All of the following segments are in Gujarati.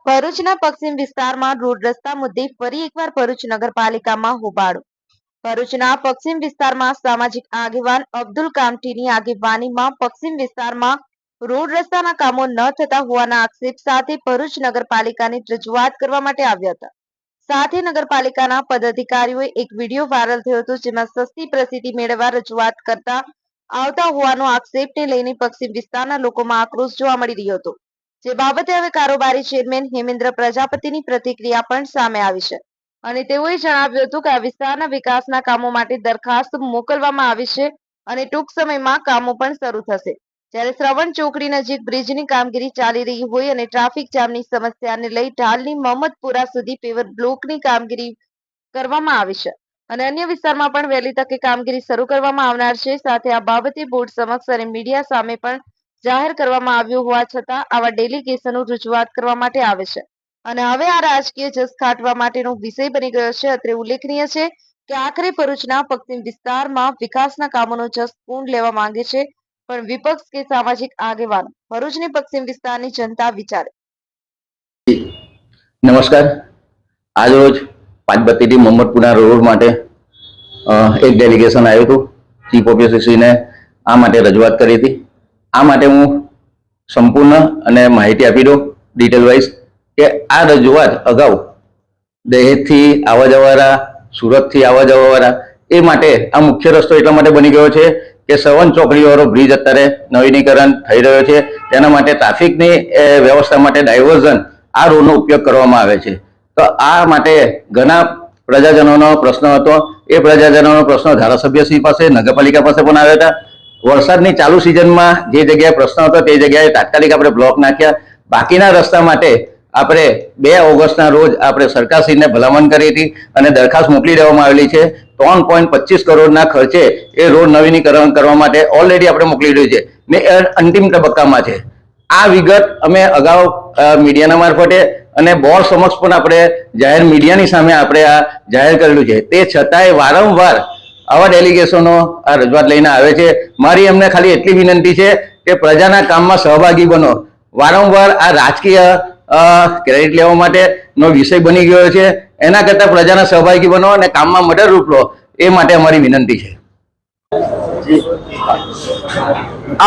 ભરૂચના પશ્ચિમ વિસ્તારમાં રોડ રસ્તા મુદ્દે ફરી એકવાર ભરૂચ નગરપાલિકામાં હોબાળો. ભરૂચના પશ્ચિમ વિસ્તારમાં સામાજિક આગેવાન અબ્દુલ કામઠીની આગેવાનીમાં પશ્ચિમ વિસ્તારમાં રોડ રસ્તાના કામો ન થતા હોવાના આક્ષેપ સાથે ભરૂચ નગરપાલિકાની રજૂઆત કરવા માટે આવ્યા હતા. સાથે નગરપાલિકાના પદાધિકારીઓએ એક વિડીયો વાયરલ થયો હતો, જેમાં સસ્તી પ્રસિદ્ધિ મેળવવા રજૂઆત કરતા આવતા હોવાનો આક્ષેપને લઈને પશ્ચિમ વિસ્તારના લોકોમાં આક્રોશ જોવા મળી રહ્યો હતો. જે બાબતે હવે કારોબારી ચેરમેન હેમેન્દ્ર પ્રજાપતિની પ્રતિક્રિયા પણ સામે આવી છે અને તેઓએ જણાવ્યું હતું કે આ વિસ્તારના વિકાસના કામો માટે દરખાસ્ત મોકલવામાં આવી છે અને ટૂંક સમયમાં કામો પણ શરૂ થશે. જ્યારે શ્રવણ ચોકડી નજીક બ્રિજની કામગીરી ચાલી રહી હોય અને ટ્રાફિક જામની સમસ્યાને લઈ ઢાલની મહમ્મદપુરા સુધી પેવર બ્લોકની કામગીરી કરવામાં આવી છે અને અન્ય વિસ્તારમાં પણ વહેલી તકે કામગીરી શરૂ કરવામાં આવનાર છે. સાથે આ બાબતે બોર્ડ સમક્ષ અને મીડિયા સામે પણ જાહેર કરવામાં આવ્યું હોવા છતાં આવા ડેલિગેશનો રજૂઆત કરવા માટે આવે છે અને હવે આ રાજકીય જસ ખાટવા માટેનો વિષય બની ગયો છે. અત્રે ઉલ્લેખનીય છે કે આખરે ભરૂચના પશ્ચિમ વિસ્તારમાં વિકાસના કામોનો જસ કોણ લેવા માંગે છે, પણ વિપક્ષ કે સામાજિક આગેવાનો? ભરૂચની પશ્ચિમ વિસ્તારની જનતા વિચારે. નમસ્કાર. આજ રોજ પાંચબત્તીથી મોહમ્મદપુરા રોડ માટે એક ડેલિગેશન આવ્યું હતું. ચીફ ઓફિસરશ્રીને આ માટે રજૂઆત કરી હતી. આ માટે હું સંપૂર્ણ અને માહિતી આપી દઉં ડિટેલ વાઇઝ કે આ રજૂઆત અગાઉ દહેજથી આવવા જવાવાળા, સુરતથી આવવા જવાવાળા એ માટે આ મુખ્ય રસ્તો એટલા માટે બની ગયો છે કે શ્રવણ ચોકડીવાળો બ્રિજ અત્યારે નવીનીકરણ થઈ રહ્યો છે. તેના માટે ટ્રાફિકની વ્યવસ્થા માટે ડાયવર્ઝન આ રોડનો ઉપયોગ કરવામાં આવે છે. તો આ માટે ઘણા પ્રજાજનોનો પ્રશ્ન હતો. એ પ્રજાજનોનો પ્રશ્ન ધારાસભ્યશ્રી પાસે, નગરપાલિકા પાસે પણ આવ્યા હતા. વરસાદની ચાલુ સિઝનમાં જે જગ્યાએ પ્રશ્ન હતો તે જગ્યાએ તાત્કાલિક આપણે બ્લોક નાખ્યા. બાકીના રસ્તા માટે આપણે 2 ઓગસ્ટના રોજ આપણે સરકારશ્રીને ભલામણ કરી હતી અને દરખાસ્ત મોકલી દેવામાં આવેલી છે. 3.25 કરોડના ખર્ચે એ રોડ નવીનીકરણ કરવા માટે ઓલરેડી આપણે મોકલી રહ્યું છે ને અંતિમ તબક્કામાં છે. આ વિગત અમે અગાઉ મીડિયાના મારફતે અને બોર્ડ સમક્ષ પણ આપણે જાહેર મીડિયાની સામે આપણે આ જાહેર કરેલું છે. તે છતાંય વારંવાર આવા ડેલિગેશનો આ રજૂઆત લઈને આવે છે. મારી એમને ખાલી એટલી વિનંતી છે કે પ્રજાના કામમાં સહભાગી બનો. વારંવાર આ રાજકીય ક્રેડિટ લેવા માટેનો વિષય બની ગયો છે. એના કરતાં પ્રજાના સહભાગી બનો અને કામમાં મદદરૂપ લો, એ માટે અમારી વિનંતી છે.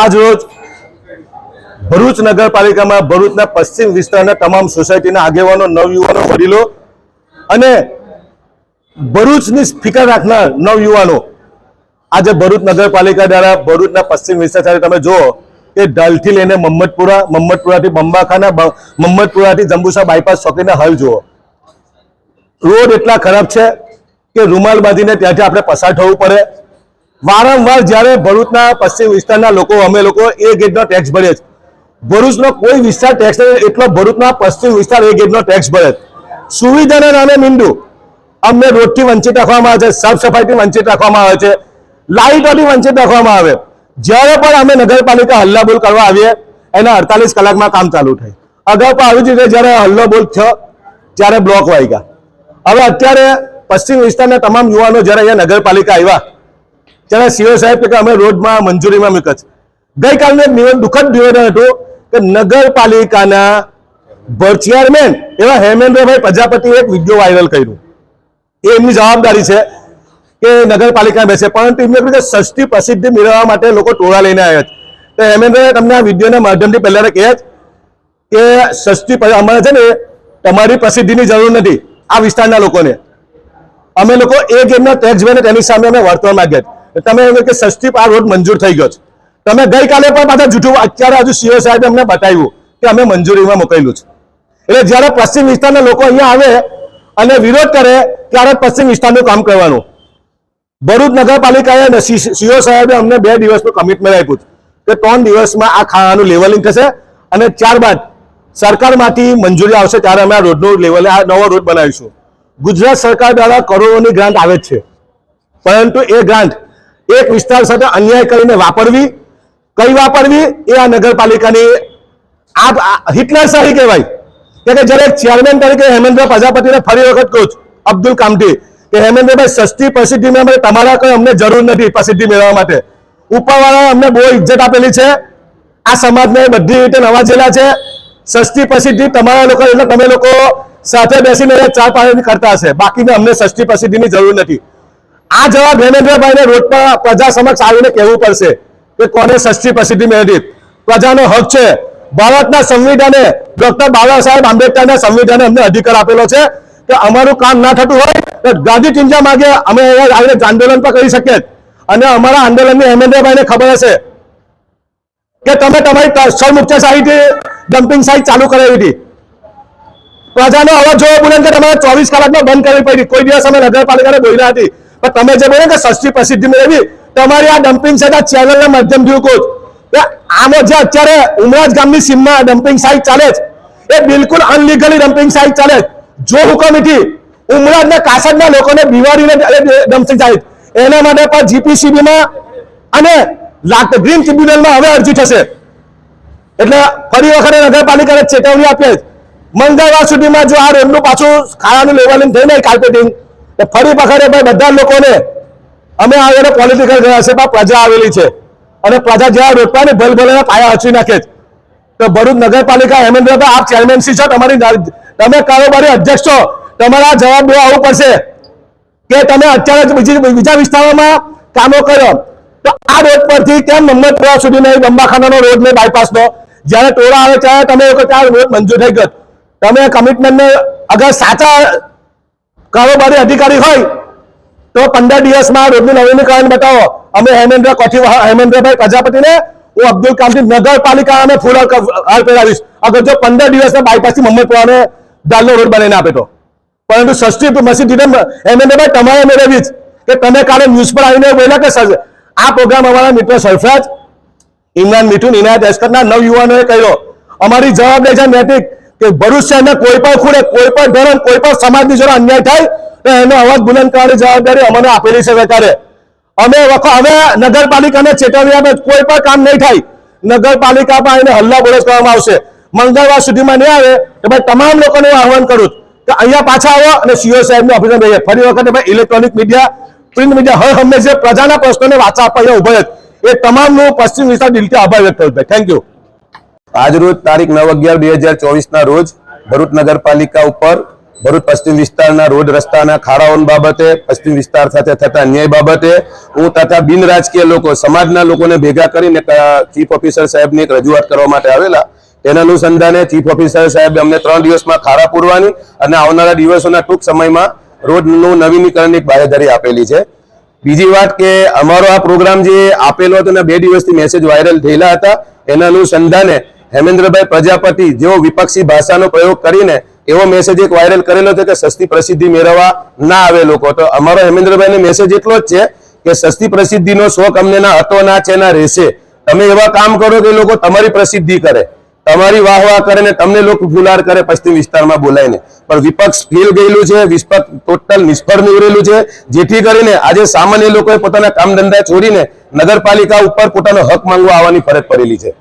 આજ રોજ ભરૂચ નગરપાલિકામાં ભરૂચના પશ્ચિમ વિસ્તારના તમામ સોસાયટીના આગેવાનો, નવયુવાનો, વડીલો અને ભરૂચની ફિકર રાખનાર નવયુવાનો આજે ભરૂચ નગરપાલિકા દ્વારા ભરૂચના પશ્ચિમ વિસ્તાર સાથે તમે જુઓ કે ઢાલથી લઈને મહમ્મદપુરા, મહમ્મદપુરાથી બંબાખાના, મહમ્મદપુરાથી જંબુસા બાયપાસ ચોકીના હાલ જુઓ. રોડ એટલા ખરાબ છે કે રૂમાલ બાંધીને ત્યાંથી આપણે પસાર થવું પડે. વારંવાર જ્યારે ભરૂચના પશ્ચિમ વિસ્તારના લોકો, અમે લોકો એ ગેટનો ટેક્સ ભરીએ છીએ. ભરૂચનો કોઈ વિસ્તાર ટેક્સ નથી એટલો ભરૂચના પશ્ચિમ વિસ્તાર એ ગેટનો ટેક્સ ભરે. સુવિધાના નામે મીંડું અમને રોડથી વંચિત રાખવામાં આવે છે, સાફ સફાઈથી વંચિત રાખવામાં આવે છે, લાઇટોથી વંચિત રાખવામાં આવે. જ્યારે પણ અમે નગરપાલિકા હલ્લાબોલ કરવા આવીએ એના 48 કલાકમાં કામ ચાલુ થાય. અગાઉ પણ આવી જ રીતે જ્યારે હલ્લાબોલ થયો ત્યારે બ્લોક વાગ્યા. હવે અત્યારે પશ્ચિમ વિસ્તારના તમામ યુવાનો જ્યારે અહીંયા નગરપાલિકા આવ્યા ત્યારે સીઓ સાહેબ કે અમે રોડમાં મંજૂરીમાં મૂક્યા છે. ગઈકાલનું દુઃખદ નિવેદન હતું કે નગરપાલિકાના ચેરમેન એવા હેમેન્દ્રભાઈ પ્રજાપતિએ એક વિડીયો વાયરલ કર્યું. એ એમની જવાબદારી છે કે નગરપાલિકા બેસે, પરંતુ એમને કહ્યું કે સસ્તી પ્રસિદ્ધિ મેળવવા માટે લોકો ટોળા લઈને આવ્યા છે. તો હેમેન્દ્રભાઈ તમને આ વિડીયોના માધ્યમથી પહેલા કહે કે સસ્તી અમારે છે ને તમારી પ્રસિદ્ધિની જરૂર નથી. આ વિસ્તારના લોકોને અમે લોકો એ ગેમના ટેક્સ ભરીને તેની સામે અમે વર્તવા માંગ્યા. તમે એમ કે સસ્તી આ રોડ મંજૂર થઈ ગયો છે. તમે ગઈકાલે પણ પાછા જૂઠું, અત્યારે હજુ સીઓ સાહેબે અમને બતાવ્યું કે અમે મંજૂરીમાં મોકલેલું છે. એટલે જ્યારે પશ્ચિમ વિસ્તારના લોકો અહીંયા આવે અને વિરોધ કરે ત્યારે પશ્ચિમ વિસ્તારનું કામ કરવાનું. ભરૂચ નગરપાલિકાએ સીઓ સાહેબે અમને 2 દિવસનું કમિટમેન્ટ આપ્યું કે 3 દિવસમાં આ ખાવાનું લેવલિંગ થશે અને ત્યારબાદ સરકારમાંથી મંજૂરી આવશે ત્યારે અમે આ રોડનું લેવલ, આ નવો રોડ બનાવીશું. ગુજરાત સરકાર દ્વારા કરોડોની ગ્રાન્ટ આવે છે, પરંતુ એ ગ્રાન્ટ એક વિસ્તાર સાથે અન્યાય કરીને વાપરવી, કઈ વાપરવી એ આ નગરપાલિકાની આ હિટલરશાહી કહેવાય. કે જ્યારે ચેરમેન તરીકે હેમેન્દ્ર પ્રજાપતિને ફરી વખત કહું છું, અબ્દુલ કામઠી, કે હેમેન્દ્રભાઈ સસ્તી પ્રસિદ્ધિ મેળવે તમારા કોઈ અમને જરૂર નથી. પ્રસિદ્ધિ મેળવવા માટે ઉપરવાળા અમને બહુ ઇજ્જત આપેલી છે. આ સમાજને બધી રીતે નવાજેલા છે. સસ્તી પ્રસિદ્ધિ તમારા લોકો એટલે તમે લોકો સાથે બેસીને ચા પાણી કરતા હશે, બાકીને અમને સસ્તી પ્રસિદ્ધિની જરૂર નથી. આ જવાબ હેમેન્દ્રભાઈને રોડ પર પ્રજા સમક્ષ આવીને કહેવું પડશે કે કોને સસ્તી પ્રસિદ્ધિ મેળવી. પ્રજાનો હક છે. ભારતના સંવિધાને ડોક્ટર બાબા સાહેબ આંબેડકરના સંવિધાને અમને અધિકાર આપેલો છે કે અમારું કામ ના થતું હોય તો ગાંધી ચિંતા માગે અમે આવીને આંદોલન પણ કરી શકીએ. અને અમારા આંદોલનની હેમેન્દ્રભાઈને ખબર હશે કે તમે તમારી સ્થળ મુક્તશાહીથી ડમ્પિંગ સાઇટ ચાલુ કરાવી હતી. પ્રજાનો અવાજ જોવો બુલંદ કે તમારે 24 કલાકમાં બંધ કરવી પડી. કોઈ દિવસ અમે નગરપાલિકાને બોલ્યા હતી, પણ તમે જે બોલ્યા કે સસ્તી પ્રસિદ્ધિ મેળવી, તમારી આ ડમ્પિંગ સાઇટ આ ચેનલના માધ્યમથી કહું આમાં જે અત્યારે ઉમરાજ ગામની સીમમાં ડમ્પિંગ સાઇટ ચાલે છે એ બિલકુલ અનલીગલી ડમ્પિંગ સાઇટ ચાલે છે. જો હુકમથી ઉમરાજના કાસડના લોકોને બિવાડીને ડમ્પિંગ સાઇટ એના માટે પણ જીપીસીબીમાં અને ગ્રીન ટ્રિબ્યુનલમાં હવે અરજી થશે. એટલે ફરી વખતે નગરપાલિકાને ચેતવણી આપીએ મંગળવાર સુધીમાં જો આ રોડનું પાછું ખાવાનું લેવલિંગ થઈ નહીં કાર્પેટિંગ તો ફરી વખતે ભાઈ બધા લોકોને અમે આવીને પોલિટિકલ ગયા છે પણ પ્રજા આવેલી છે અને પ્રજા જ્યાં રોકવા ને ભલભલાના પાયા હચવી નાખે છે. તો ભરૂચ નગરપાલિકા હેમેન્દ્રભાઈ આપ ચેરમેનશીપ છો, તમે કારોબારી અધ્યક્ષ છો, તમારા જવાબ દેવા આવવું પડશે કે તમે અત્યારે બીજા વિસ્તારોમાં કામો કર્યો તો આ રોડ પરથી કેમ મમ્મદપુરા સુધીનો બંબાખાનાનો રોડ ને બાયપાસનો જ્યારે ટોળા આવે ત્યારે તમે ત્યાં રોડ મંજૂર થઈ ગયો. તમે કમિટમેન્ટને અગર સાચા કારોબારી અધિકારી હોય તો 15 દિવસમાં રોડનું નવીનીકરણ બતાવો. અમે હેમેન્દ્રભાઈ પ્રજાપતિને હું અબ્દુલ કામથી નગરપાલિકાને ફૂલ હાર પહેરાવીશ અગર જો 15 દિવસના બાયપાસથી મમ્મદપુરાને દાલનો રોડ બનાવીને આપે તો. પરંતુ સસ્તી મસીદી હેમેન્દ્રભાઈ તમારે મેળવી જ કે તમે કાલે ન્યૂઝ પર આવીને બોલ્યા કે આ પ્રોગ્રામ અમારા મિત્ર સરફરાજ, ઇમરાન, મિઠુન, ઇનાયત, એસ્કરના 9 યુવાનોએ કર્યો. અમારી જવાબદારી છે નૈતિક કે ભરૂચ શહેરના કોઈ પણ ખૂણે કોઈ પણ ધર્મ કોઈ પણ સમાજની જોડે અન્યાય થાય તો એનો અવાજ બુલંદ કરવાની જવાબદારી અમને આપેલી છે સરકારે. અમે નગરપાલિકાને ચેતવણી આપે કોઈ પણ કામ નહીં થાય નગરપાલિકા પર આવીને હલ્લા બોલસ કરવામાં આવશે. મંગળવાર સુધીમાં નહીં આવે તો ભાઈ તમામ લોકોને આહવાન કરું કે અહીંયા પાછા આવો અને સીઓ સાહેબની ઓફિસમાં રહીએ. ફરી વખતે ભાઈ ઇલેક્ટ્રોનિક મીડિયા, પ્રિન્ટ મીડિયા હર હંમેશા પ્રજાના પ્રશ્નોને વાચા આપવા અહીંયા ઉભા છે એ તમામનું પશ્ચિમ વિસ્તાર દિલથી આભાર વ્યક્ત કરું ભાઈ. Thank you. આજ રોજ તારીખ 9/11/2024 ના રોજ ભરૂચ નગરપાલિકા ઉપર ભરૂચ પશ્ચિમ વિસ્તારના રોડ રસ્તાના ખાડાઓ બાબતે, પશ્ચિમ વિસ્તાર સાથે થતા અન્યાય બાબતે હું તથા બિન રાજકીય લોકો, સમાજના લોકોને ભેગા કરીને ચીફ ઓફિસર સાહેબની એક રજૂઆત કરવા માટે આવેલા. તેના અનુસંધાને ચીફ ઓફિસર સાહેબે અમને 3 દિવસમાં ખાડા પૂરવાની અને આવનારા દિવસોના ટૂંક સમયમાં રોડનું નવીનીકરણની એક બાહેધરી આપેલી છે. બીજી વાત કે અમારો આ પ્રોગ્રામ જે આપેલો હતો ને 2 દિવસથી મેસેજ વાયરલ થયેલા હતા એના અનુસંધાને હેમેન્દ્રભાઈ પ્રજાપતિ જેઓ વિપક્ષી ભાષાનો પ્રયોગ કરીને એવો મેસેજ એક વાયરલ કરેલો છે કે સસ્તી પ્રસિદ્ધિ મેળવવા ના આવે લોકો. તો અમારો હેમેન્દ્રભાઈને મેસેજ એટલો જ છે કે સસ્તી પ્રસિદ્ધિનો શોખ અમને ના હતો ના છે ના રહેશે. તમે એવા કામ કરો કે લોકો તમારી પ્રસિદ્ધિ કરે, તમારી વાહ કરે ને તમને લોકો ગુલાર કરે પશ્ચિમ વિસ્તારમાં બોલાવીને. પણ વિપક્ષ ફેલ ગયેલું છે, વિપક્ષ ટોટલ નિષ્ફળ નીવડેલું છે, જેથી કરીને આજે સામાન્ય લોકોએ પોતાના કામ ધંધા છોડીને નગરપાલિકા ઉપર પોતાનો હક માંગવા આવવાની ફરજ પડેલી છે.